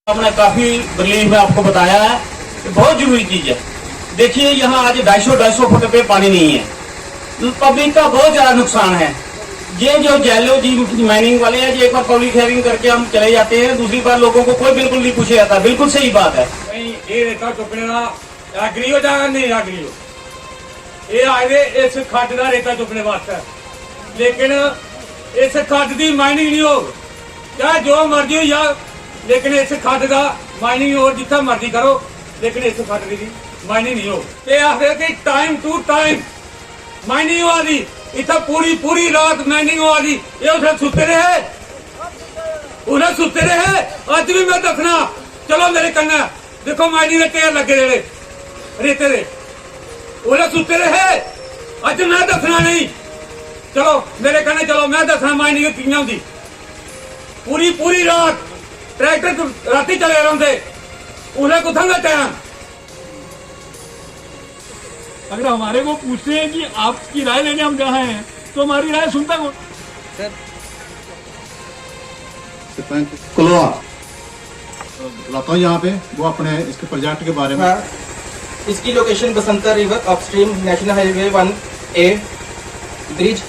आपने काफी ब्रीफ में आपको बताया है कि बहुत जरूरी चीज है। देखिए यहाँ आज 250 फुट पे पानी नहीं है, पब्लिक का बहुत ज्यादा नुकसान है। ये जो जैलो जी माइनिंग वाले हैं, ये एक बार पब्लिक हेयरिंग करके हम चले जाते हैं, दूसरी बार लोगों को कोई बिल्कुल नहीं पूछा जाता। बिल्कुल सही बात है। ये रेता चुकने का एग्री हो जाएगा नहीं एग्री हो, ये आए इस खड्ड का रेता चुकने वास्ते, लेकिन इस खड्ड की माइनिंग नहीं हो, चाहे जो मर्जी हो या, लेकिन इस खड्ड का माइनिंग हो जितना मर्जी करो, लेकिन इस खड्ड की माइनिंग नहीं हो। ये आखिर कि टाइम टू टाइम माइनिंग हो दी, इतना पूरी पूरी रात माइनिंग हो दी। ये उसे सुते रहे, उन्हें सुते रहे। अज भी मैं दसना, चलो मेरे कन्ने देखो माइनिंग के ढेर लगे रहे रेते दे, उन्हें सुते रहे। अज मैं दसना नहीं, चलो मेरे कन्ने चलो मैं दसना माइनिंग कियां होंदी। पूरी पूरी रात ट्रैक्टर राती चले रहते, उन्हें कुथंगा टाइम। अगर हमारे को पूछते हैं कि आपकी राय लेने हम जहाँ हैं, तो हमारी राय सुनता कौन? सरपंच कलोआ बुलाता हूँ यहाँ पे, वो अपने इसके प्रोजेक्ट के बारे में। इसकी location Basanta river upstream national highway 1A bridge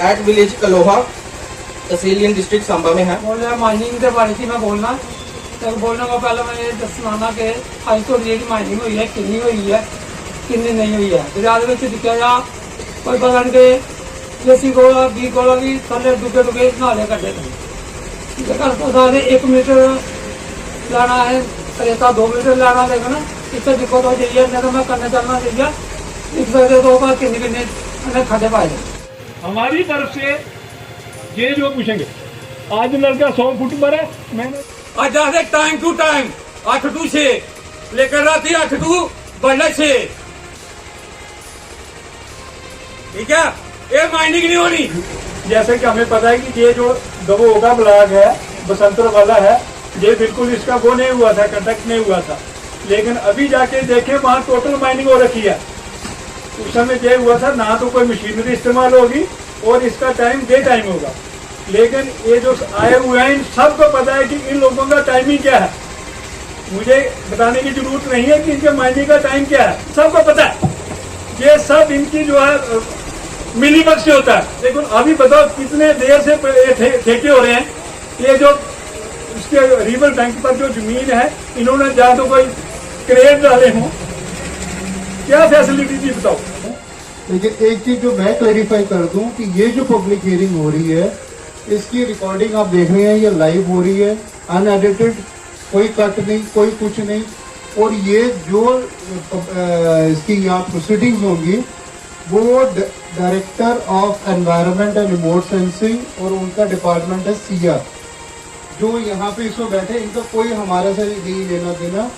at village Kaloha tehsil district Samba में है। बोल माइनिंग के बारे में मैं बोलना तो बोलने को पहले मैं ये दसना कि अज तो जी माइनिंग हुई है कितनी हुई है कितनी नहीं हुई है। दरिया दिखा जा कोई पता नहीं कि देसी गोला बी गोला भी थले डुगे डुगे नाले कटे थे। पता 1 मीटर लाना है रेता, 2 मीटर लाना देगा ना, इससे दिक्कत हो जाइए। नहीं तो मैं करना चाहना चाहिए लिख सकते तो किन्ने किन्ने खड्डे पाए। हमारी तरफ से ये जो पूछेंगे, आज लड़का 100 फुट पर है, मैंने आज आते टाइम टू टाइम 8 to 6, लेकिन राती 8 to 6। ठीक है, ये माइनिंग नहीं होनी। जैसे कि हमें पता है कि ये जो दबोगा ब्लॉक है बसंतर वाला है, ये बिल्कुल इसका वो नहीं हुआ था, कंडक्ट नहीं हुआ था। लेकिन अभी जाके देखे वहाँ टोटल माइनिंग हो रखी है। उस समय ये हुआ था ना तो कोई मशीनरी इस्तेमाल होगी और इसका टाइम डे टाइम होगा। लेकिन ये जो आए हुए हैं इन सबको पता है कि इन लोगों का टाइमिंग क्या है। मुझे बताने की जरूरत नहीं है कि इनके माइनिंग का टाइम क्या है, सबको पता है। ये सब इनकी जो है मिली बग से होता है। लेकिन अभी बताओ कितने देर से ठेके हो रहे हैं। ये जो इसके रिवर बैंक पर जो जमीन है, इन्होंने जहाँ तो कोई क्रेट डाले हों, क्या फैसिलिटी थी बताओ। लेकिन एक चीज जो मैं क्लैरिफाई कर दूं कि ये जो पब्लिक हियरिंग हो रही है, इसकी रिकॉर्डिंग आप देख रहे हैं, ये लाइव हो रही है, अनएडिटेड, कोई कट नहीं, कोई कुछ नहीं। और ये जो इसकी यहाँ प्रोसीडिंग्स होंगी वो director of environment and remote sensing और उनका डिपार्टमेंट है सिया, जो यहाँ पे इसको बैठे, इनका कोई हमारे से नहीं लेना देना।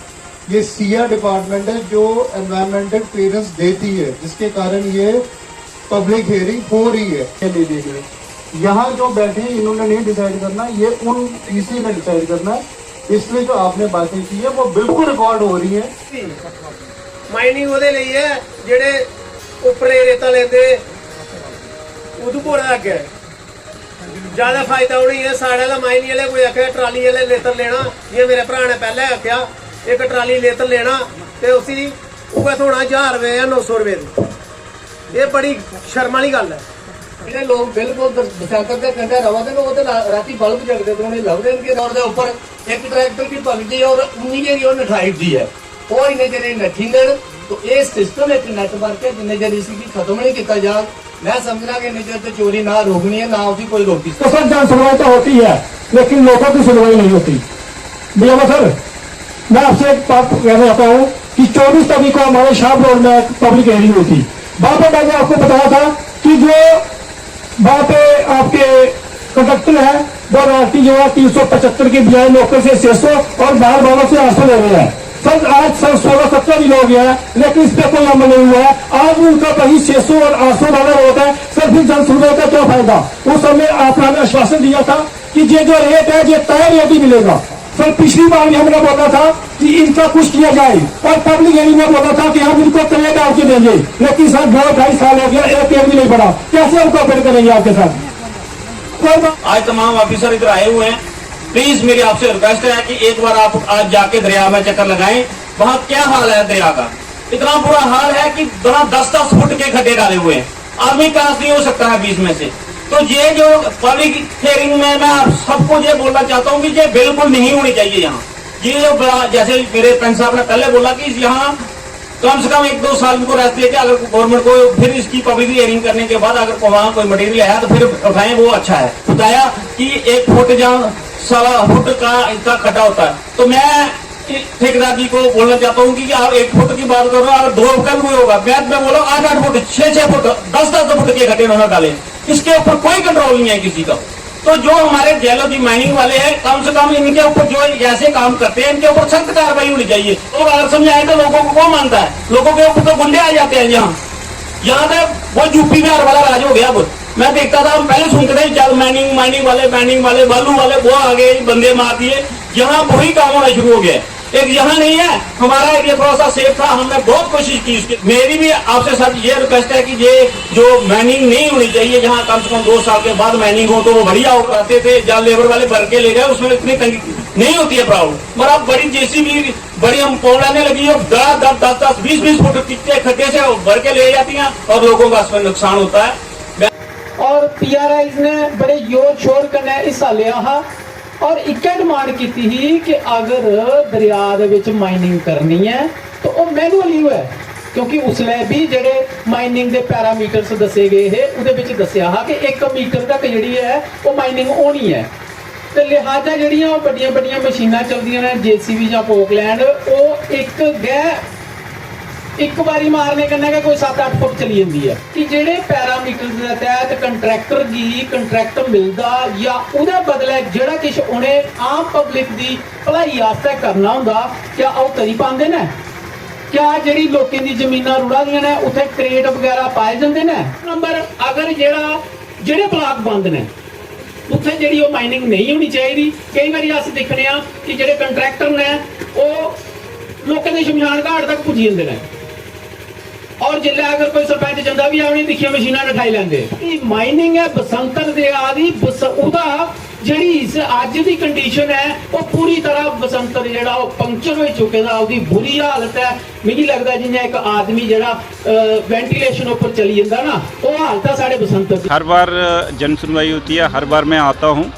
ये सिया डिपार्टमेंट है जो एनवायरमेंटल क्लियरेंस देती है, जिसके कारण ये पब्लिक हियरिंग हो रही है। यहाँ जो बैठे हैं इन्होंने नहीं डिसाइड करना, ये उन पीसी ने डिसाइड करना है। इसलिए जो आपने बातें की है वो बिल्कुल रिकॉर्ड हो रही है। माइनिंग ਉਹਦੇ ਲਈ ਹੈ ਜਿਹੜੇ ਉੱਪਰੇ ਰੇਤਾ ਲੈਂਦੇ ਉਦੋਂ ਅੱਗੇ ਜ਼ਿਆਦਾ ਫਾਇਦਾ ਹੋਣੀ ਹੈ। ਸਾਡੇ ਵਾਲਾ ਮਾਈਨਿੰਗ ਵਾਲੇ ਕੋਈ ਆਖਿਆ ਟਰਾਲੀ ਵਾਲੇ ਲੇਤਰ ਲੈਣਾ, ਇਹ ਮੇਰੇ ਭਰਾ ਨੇ ਪਹਿਲਾਂ ਆਖਿਆ ਇੱਕ ਟਰਾਲੀ ਲੇਤਰ ਲੈਣਾ ਤੇ ਉਸੇ ਉਹ ਥੋੜਾ 1000 ਰੁਪਏ ਜਾਂ 900 ਰੁਪਏ ਦੀ। ਇਹ ਬੜੀ ਸ਼ਰਮ ਵਾਲੀ ਗੱਲ ਹੈ। ਜਿਹੜੇ ਲੋਕ ਬਿਲਕੁਲ ਬਸੰਤਰ ਦੇ ਕੰਢੇ ਰਵਾਂਦੇ ਨੇ, ਉਹ ਤੇ ਰਾਤੀ ਬਲਬ ਜਗਦੇ ਤੋਂ ਨਹੀਂ ਲੱਭਦੇ ਕਿ ਰੋਡ ਦੇ ਉੱਪਰ एक ट्रैक्टर की पगड़ी और 28 दी है, और इन्हें जरे नठी देन तो ये सिस्टम एक नेटवर्क है जिन्हें जरे इसकी खत्म नहीं किया जा। मैं समझना कि निजर तो चोरी ना रोकनी है, ना उसकी कोई रोकी। जन सुनवाई तो होती है लेकिन लोगों की सुनवाई नहीं होती। भैया सर, मैं आपसे एक बात कहना चाहता हूँ कि 24 तारीख को हमारे शाह रोड में पब्लिक हियरिंग हुई थी। वहां पर मैंने आपको बताया था कि जो वहां पे आपके कंडक्टर है वो राशि जो है 375 की बजाय लोकल से 600 और बाहर वालों से 800 ले रहे हैं। सर आज सर 16-17 दिन हो गया है, लेकिन इस पर कोई अमल नहीं हुआ है। आज उनका वही 600 और 800 वाला होता है। सर फिर जन सुनवाई का क्या फायदा? उस समय आपने हमें आश्वासन दिया था कि ये जो रेट है ये तय रेट ही मिलेगा। सर पिछली बार भी हमने बोला था कि इनका कुछ किया जाए, और पब्लिक हियरिंग में बोला था कि हम इनको तय डाल के देंगे। लेकिन सर 2-2.5 साल हो गया, एक भी नहीं बढ़ा। कैसे हम कोऑपरेट करेंगे आपके साथ? आज तमाम ऑफिसर इधर आए हुए हैं, प्लीज मेरी आपसे रिक्वेस्ट है कि एक बार आप आज जाके दरिया में चक्कर लगाएं, वहाँ क्या हाल है दरिया का। इतना बुरा हाल है कि वहाँ 10-10 फुट के गड्ढे डाले हुए हैं, आदमी क्रॉस नहीं हो सकता है बीच में से। तो ये जो पब्लिक हियरिंग में मैं आप सबको ये बोलना चाहता हूँ कि ये बिल्कुल नहीं होनी चाहिए यहाँ। ये जो बड़ा, जैसे मेरे फ्रेंड साहब ने पहले बोला कि यहाँ कम से कम 1-2 साल को रेस्ट लेके अगर गवर्नमेंट को फिर इसकी पब्लिक हियरिंग करने के बाद अगर वहाँ कोई मटेरियल है तो फिर उठाएं, वो अच्छा है। बताया कि 1 फुट जहाँ 1.25 फुट का इतना खड्डा होता है, तो मैं ठेकेदार जी को बोलना चाहता हूँ कि आप 1 फुट की बात करो, अगर 2 फुट का भी होगा, मैं बोला 8-8 फुट 6-6 फुट 10-10 फुट के गड्ढे उन्होंने डाले, इसके ऊपर कोई कंट्रोल नहीं है किसी का। तो जो हमारे जियोलॉजी माइनिंग वाले हैं, कम से कम इनके ऊपर जो ऐसे काम करते हैं इनके ऊपर सख्त कार्रवाई होनी चाहिए। तो अगर समझाए तो लोगों को कौन मानता है? लोगों के ऊपर तो गुंडे आ जाते हैं। यहाँ पे वो यूपी बिहार वाला राज हो गया। अब मैं देखता था, हम पहले सुनते थे जल माइनिंग वाले बालू वाले, वो आगे बंदे मार दिए। यहाँ वही काम होना शुरू हो गया। एक यहाँ नहीं है, हमारा एरिया थोड़ा सा सेफ था, हमने बहुत कोशिश की इसकी। मेरी भी आपसे सर ये रिक्वेस्ट है कि ये जो माइनिंग नहीं होनी चाहिए, जहाँ कम से कम 2 साल के बाद माइनिंग हो तो वो बढ़िया हो करते थे। जहाँ लेबर वाले भर के ले गए, उसमें इतनी तंगी नहीं होती है प्रॉब्लम। पर अब बड़ी जेसीबी बड़ी हम पौड़ाने लगी है, 10-10 20-20 फुट के खड्डे से भर के ले जाती हैं और लोगों का इसमें नुकसान होता है। और PRIs ने बड़े जोर शोर कन्नै हिस्सा लिया और इक्कै डिमांड की थी कि अगर दरिया दे विच माइनिंग करनी है तो वो मैनुअली होए, क्योंकि उसलै भी जेडे माइनिंग दे पैरामीटर्स दसे गए है, उहदे विच दस्सिया हा कि 1 मीटर तक जिहड़ी है वो माइनिंग होनी है। तो लिहाजा जिहड़ियां बड़ियां बड़ियां मशीनां चलदियां ने, JCB जां पोकलैंड, वो एक बारी मारने कन्नै कि कोई 7-8 फुट चली जाती है। कि जेडे पैरामीटर के तहत कंट्रैक्टर की कंट्रैक्ट मिलता या उहदे बदले जेड़ा किश उन्हें आम पब्लिक की भलाई आस्ते करना हुंदा, क्या ओह करी पांदे ने? क्या जेड़ी लोकें दी जमीनां रुड़ा दियां ने उत्थे क्रेट वगैरह पाए जांदे ने? नंबर अगर जेड़े ब्लाक बंद ने उत्थे जेड़ी ओह माइनिंग नहीं होनी चाहिए। कई बारी अस दिक्खने आ कि जेड़े कंट्रैक्टर ने ओह लोकें दे शमशान घाट तक पुज्जी जांदे ने, और जिल्लै अगर कोई सरपंच जंदा भी आवनी दिखिया मशीनां नठाई लैंदे। माइनिंग है बसंतर दरिया दी, उहदा जेड़ी इस अज दी कंडीशन है वो पूरी तरह बसंतर जेड़ा वो पंक्चर हो चुके दा, उसदी बुरी हालत है। मिगी लगदा जियां एक आदमी जेड़ा वेंटिलेशन ऊपर चली जांदा ना, वो हालत है साढ़े बसंतर दी। हर बार जन सुनवाई होती है, हर बार मैं आता हूँ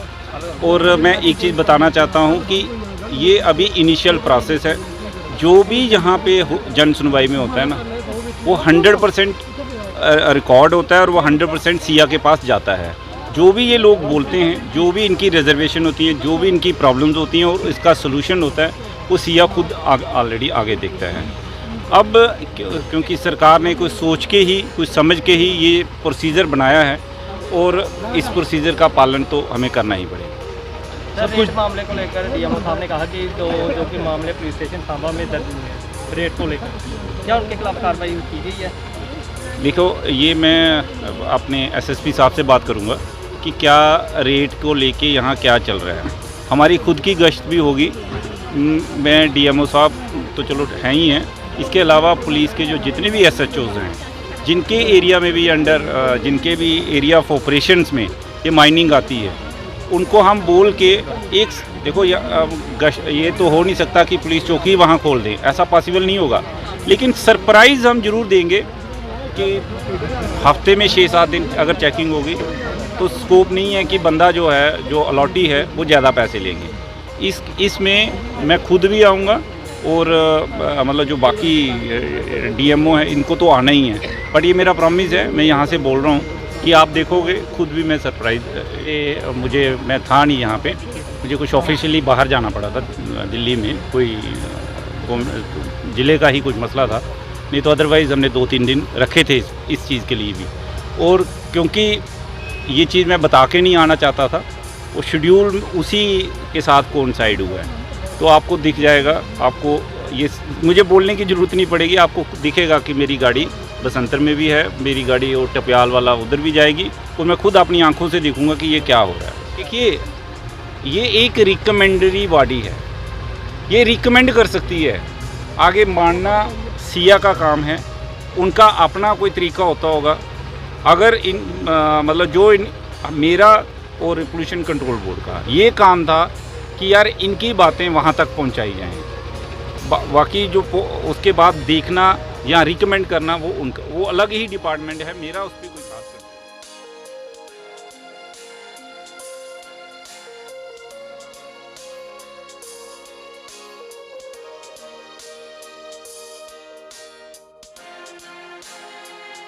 और मैं एक चीज़ बताना चाहता हूँ कि ये अभी इनिशियल प्रोसेस है। जो भी यहाँ पे जन सुनवाई में होता है ना, वो 100% रिकॉर्ड होता है और वो 100% सिया के पास जाता है। जो भी ये लोग बोलते हैं, जो भी इनकी रिजर्वेशन होती है, जो भी इनकी प्रॉब्लम्स होती हैं और इसका सलूशन होता है, वो सिया खुद ऑलरेडी आगे देखता है। अब क्योंकि सरकार ने कुछ सोच के ही, कुछ समझ के ही ये प्रोसीजर बनाया है और इस प्रोसीजर का पालन तो हमें करना ही पड़ेगा। सब कुछ मामले को लेकर DMO साहब ने कहा कि जो कि मामले पुलिस स्टेशन सांबा में दर्ज हुए हैं रेट को लेकर, क्या उनके खिलाफ कार्रवाई की गई है? देखो, ये मैं अपने SSP साहब से बात करूँगा कि क्या रेट को लेके यहाँ क्या चल रहा है। हमारी खुद की गश्त भी होगी। मैं DMO साहब तो चलो हैं ही हैं, इसके अलावा पुलिस के जो जितने भी SHOs हैं, जिनके एरिया में भी जिनके भी एरिया ऑफ ऑपरेशंस में ये माइनिंग आती है, उनको हम बोल के एक देखो ये तो हो नहीं सकता कि पुलिस चौकी वहाँ खोल दें, ऐसा पॉसिबल नहीं होगा। लेकिन सरप्राइज़ हम ज़रूर देंगे कि हफ्ते में 6-7 दिन अगर चेकिंग होगी तो स्कोप नहीं है कि बंदा जो है, जो अलॉटी है, वो ज़्यादा पैसे लेंगे। इसमें मैं खुद भी आऊँगा और मतलब जो बाकी DMO है इनको तो आना ही है। बट ये मेरा प्रॉमिस है, मैं यहाँ से बोल रहा हूँ कि आप देखोगे खुद भी मैं सरप्राइज़। मैं था नहीं यहाँ पे, मुझे कुछ ऑफिशियली बाहर जाना पड़ा था दिल्ली में, कोई ज़िले का ही कुछ मसला था, नहीं तो अदरवाइज़ हमने 2-3 दिन रखे थे इस चीज़ के लिए भी। और क्योंकि ये चीज़ मैं बता के नहीं आना चाहता था, वो शेड्यूल उसी के साथ कोइंसाइड हुआ है, तो आपको दिख जाएगा। आपको ये मुझे बोलने की ज़रूरत नहीं पड़ेगी, आपको दिखेगा कि मेरी गाड़ी बसंतर में भी है, मेरी गाड़ी और टपियाल वाला उधर भी जाएगी, और मैं खुद अपनी आंखों से देखूंगा कि ये क्या हो रहा है। देखिए, ये एक रिकमेंडरी बॉडी है, ये रिकमेंड कर सकती है, आगे मानना सिया का काम है, उनका अपना कोई तरीका होता होगा। अगर मतलब मेरा और पोल्यूशन कंट्रोल बोर्ड का ये काम था कि यार इनकी बातें वहाँ तक पहुँचाई जाएँ। बाकी जो उसके बाद देखना या रिकमेंड करना वो उनका वो अलग ही डिपार्टमेंट है, मेरा उस पर कोई